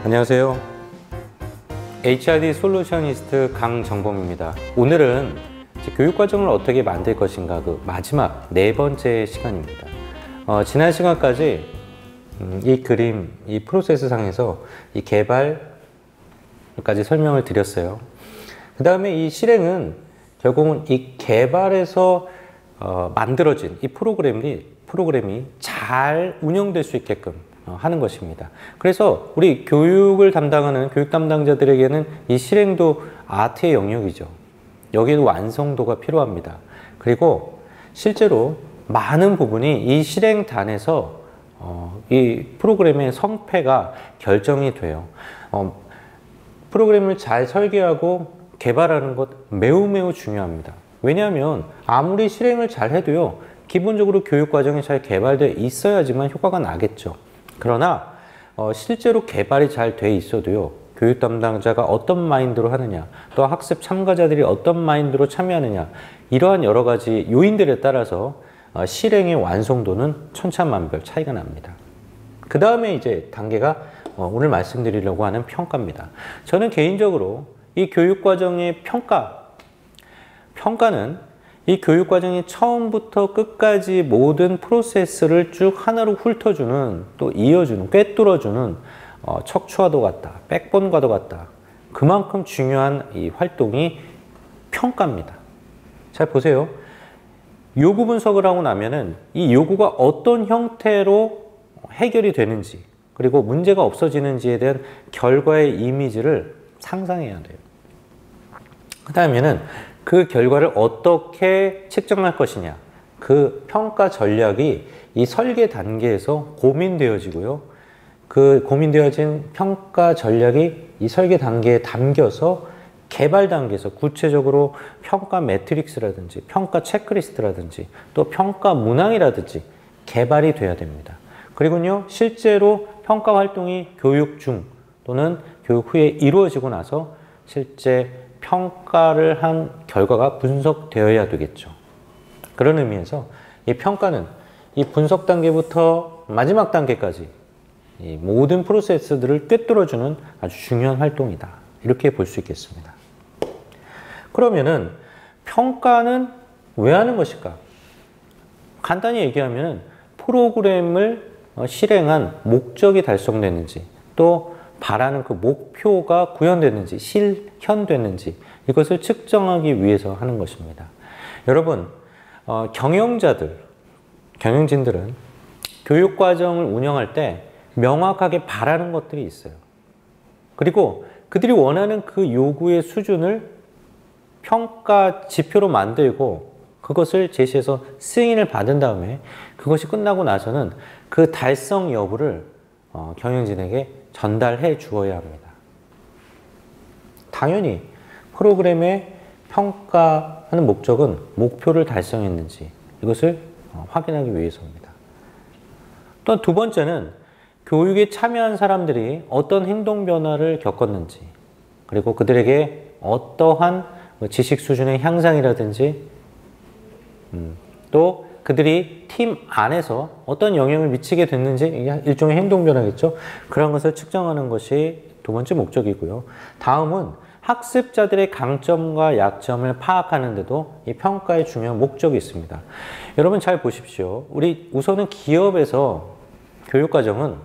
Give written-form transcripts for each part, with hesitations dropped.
안녕하세요. HRD 솔루셔니스트 강정범입니다. 오늘은 교육과정을 어떻게 만들 것인가 그 마지막 네 번째 시간입니다. 지난 시간까지 이 그림, 이 프로세스 상에서 이 개발까지 설명을 드렸어요. 그 다음에 이 실행은 결국은 이 개발에서 만들어진 이 프로그램이 잘 운영될 수 있게끔 하는 것입니다. 그래서 우리 교육을 담당하는 교육 담당자들에게는 이 실행도 아트의 영역이죠. 여기도 완성도가 필요합니다. 그리고 실제로 많은 부분이 이 실행단에서 이 프로그램의 성패가 결정이 돼요. 프로그램을 잘 설계하고 개발하는 것 매우 중요합니다. 왜냐하면 아무리 실행을 잘 해도요, 기본적으로 교육과정이 잘 개발되어 있어야지만 효과가 나겠죠. 그러나 실제로 개발이 잘 돼 있어도요, 교육 담당자가 어떤 마인드로 하느냐, 또 학습 참가자들이 어떤 마인드로 참여하느냐, 이러한 여러 가지 요인들에 따라서 실행의 완성도는 천차만별 차이가 납니다. 그 다음에 이제 단계가 오늘 말씀드리려고 하는 평가입니다. 저는 개인적으로 이 교육과정의 평가는 이 교육과정이 처음부터 끝까지 모든 프로세스를 쭉 하나로 훑어주는, 또 이어주는, 꿰뚫어주는 척추와도 같다, 백본과도 같다. 그만큼 중요한 이 활동이 평가입니다. 잘 보세요. 요구 분석을 하고 나면은 이 요구가 어떤 형태로 해결이 되는지, 그리고 문제가 없어지는지에 대한 결과의 이미지를 상상해야 돼요. 그 다음에는 그 결과를 어떻게 측정할 것이냐, 그 평가 전략이 이 설계 단계에서 고민되어지고요. 그 고민되어진 평가 전략이 이 설계 단계에 담겨서 개발 단계에서 구체적으로 평가 매트릭스라든지 평가 체크리스트라든지 또 평가 문항이라든지 개발이 돼야 됩니다. 그리고요, 실제로 평가 활동이 교육 중 또는 교육 후에 이루어지고 나서 실제 평가를 한 결과가 분석되어야 되겠죠. 그런 의미에서 이 평가는 이 분석 단계부터 마지막 단계까지 이 모든 프로세스들을 꿰뚫어주는 아주 중요한 활동이다. 이렇게 볼 수 있겠습니다. 그러면은 평가는 왜 하는 것일까? 간단히 얘기하면 프로그램을 실행한 목적이 달성됐는지, 또 바라는 그 목표가 구현됐는지, 실현됐는지, 이것을 측정하기 위해서 하는 것입니다. 여러분, 경영진들은 교육과정을 운영할 때 명확하게 바라는 것들이 있어요. 그리고 그들이 원하는 그 요구의 수준을 평가 지표로 만들고 그것을 제시해서 승인을 받은 다음에 그것이 끝나고 나서는 그 달성 여부를 경영진에게 전달해 주어야 합니다. 당연히 프로그램의 평가하는 목적은 목표를 달성했는지 이것을 확인하기 위해서입니다. 또 두 번째는 교육에 참여한 사람들이 어떤 행동 변화를 겪었는지, 그리고 그들에게 어떠한 지식 수준의 향상이라든지 또 그들이 팀 안에서 어떤 영향을 미치게 됐는지, 이게 일종의 행동 변화겠죠. 그런 것을 측정하는 것이 두 번째 목적이고요. 다음은 학습자들의 강점과 약점을 파악하는 데도 이 평가의 중요한 목적이 있습니다. 여러분 잘 보십시오. 우선은 기업에서 교육과정은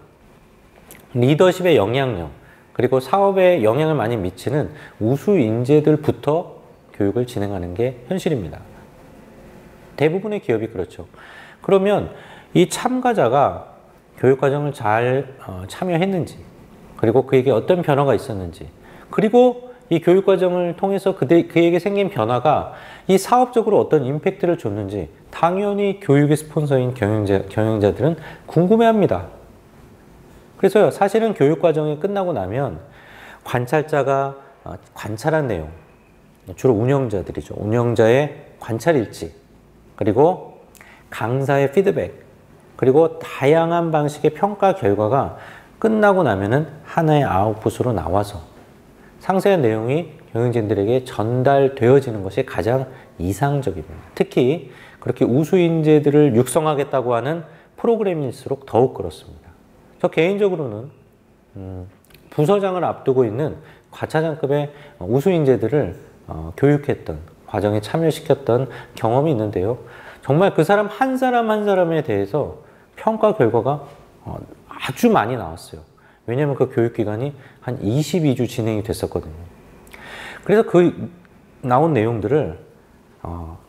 리더십의 영향력, 그리고 사업에 영향을 많이 미치는 우수 인재들부터 교육을 진행하는 게 현실입니다. 대부분의 기업이 그렇죠. 그러면 이 참가자가 교육과정을 잘 참여했는지, 그리고 그에게 어떤 변화가 있었는지, 그리고 이 교육과정을 통해서 그에게 생긴 변화가 이 사업적으로 어떤 임팩트를 줬는지 당연히 교육의 스폰서인 경영자들은 궁금해합니다. 그래서 사실은 교육과정이 끝나고 나면 관찰자가 관찰한 내용, 주로 운영자들이죠. 운영자의 관찰 일지, 그리고 강사의 피드백, 그리고 다양한 방식의 평가 결과가 끝나고 나면은 하나의 아웃풋으로 나와서 상세한 내용이 경영진들에게 전달되어지는 것이 가장 이상적입니다. 특히 그렇게 우수 인재들을 육성하겠다고 하는 프로그램일수록 더욱 그렇습니다. 저 개인적으로는 부서장을 앞두고 있는 과차장급의 우수 인재들을 교육했던 과정에 참여시켰던 경험이 있는데요. 정말 그 사람 한 사람에 대해서 평가 결과가 아주 많이 나왔어요. 왜냐하면 그 교육기간이 한 22주 진행이 됐었거든요. 그래서 그 나온 내용들을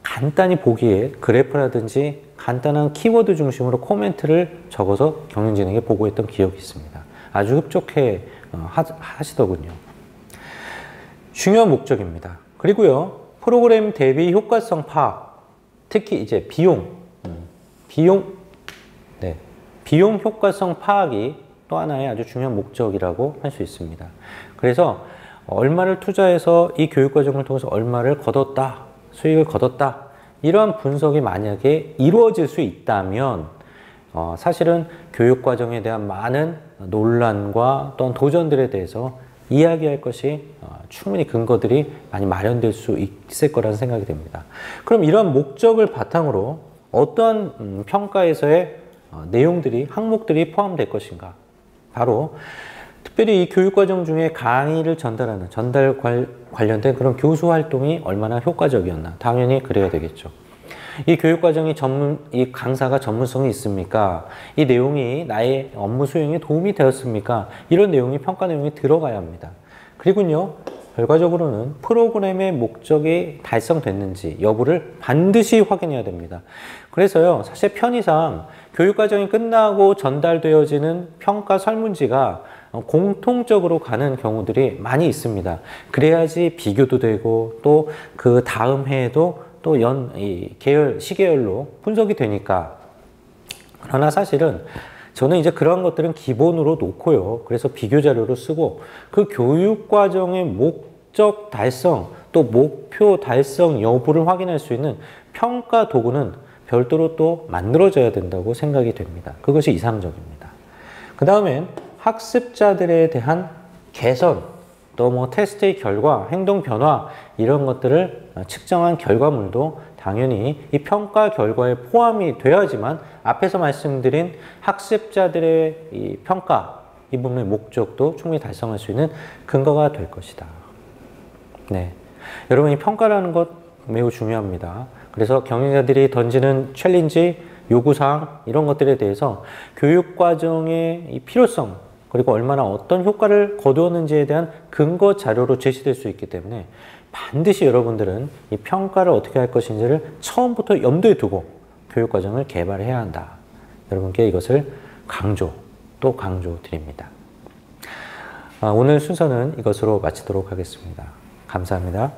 간단히 보기에 그래프라든지 간단한 키워드 중심으로 코멘트를 적어서 경영진에게 보고했던 기억이 있습니다. 아주 흡족해 하시더군요. 중요한 목적입니다. 그리고요, 프로그램 대비 효과성 파악, 특히 이제 비용 효과성 파악이 또 하나의 아주 중요한 목적이라고 할 수 있습니다. 그래서 얼마를 투자해서 이 교육과정을 통해서 얼마를 거뒀다, 수익을 거뒀다, 이러한 분석이 만약에 이루어질 수 있다면 사실은 교육과정에 대한 많은 논란과 또는 도전들에 대해서 이야기할 것이 충분히 근거들이 많이 마련될 수 있을 거라는 생각이 됩니다. 그럼 이러한 목적을 바탕으로 어떠한 평가에서의 내용들이, 항목들이 포함될 것인가? 바로 특별히 이 교육과정 중에 강의를 전달하는 전달 관련된 그런 교수 활동이 얼마나 효과적이었나? 당연히 그래야 되겠죠. 이 교육과정이 이 강사가 전문성이 있습니까? 이 내용이 나의 업무 수행에 도움이 되었습니까? 이런 내용이 평가 내용에 들어가야 합니다. 그리고요, 결과적으로는 프로그램의 목적이 달성됐는지 여부를 반드시 확인해야 됩니다. 그래서요, 사실 편의상 교육과정이 끝나고 전달되어지는 평가 설문지가 공통적으로 가는 경우들이 많이 있습니다. 그래야지 비교도 되고 또 그 다음 해에도 또 시계열로 분석이 되니까. 그러나 사실은 저는 이제 그런 것들은 기본으로 놓고요. 그래서 비교 자료로 쓰고 그 교육과정의 목적 달성 또 목표 달성 여부를 확인할 수 있는 평가 도구는 별도로 또 만들어져야 된다고 생각이 됩니다. 그것이 이상적입니다. 그 다음엔 학습자들에 대한 개선, 또 뭐 테스트의 결과, 행동 변화 이런 것들을 측정한 결과물도 당연히 이 평가 결과에 포함이 되어야지만 앞에서 말씀드린 학습자들의 이 평가, 이 부분의 목적도 충분히 달성할 수 있는 근거가 될 것이다. 네, 여러분 이 평가라는 것 매우 중요합니다. 그래서 경영자들이 던지는 챌린지, 요구사항 이런 것들에 대해서 교육과정의 이 필요성 그리고 얼마나 어떤 효과를 거두었는지에 대한 근거 자료로 제시될 수 있기 때문에 반드시 여러분들은 이 평가를 어떻게 할 것인지를 처음부터 염두에 두고 교육과정을 개발해야 한다. 여러분께 이것을 또 강조드립니다. 오늘 순서는 이것으로 마치도록 하겠습니다. 감사합니다.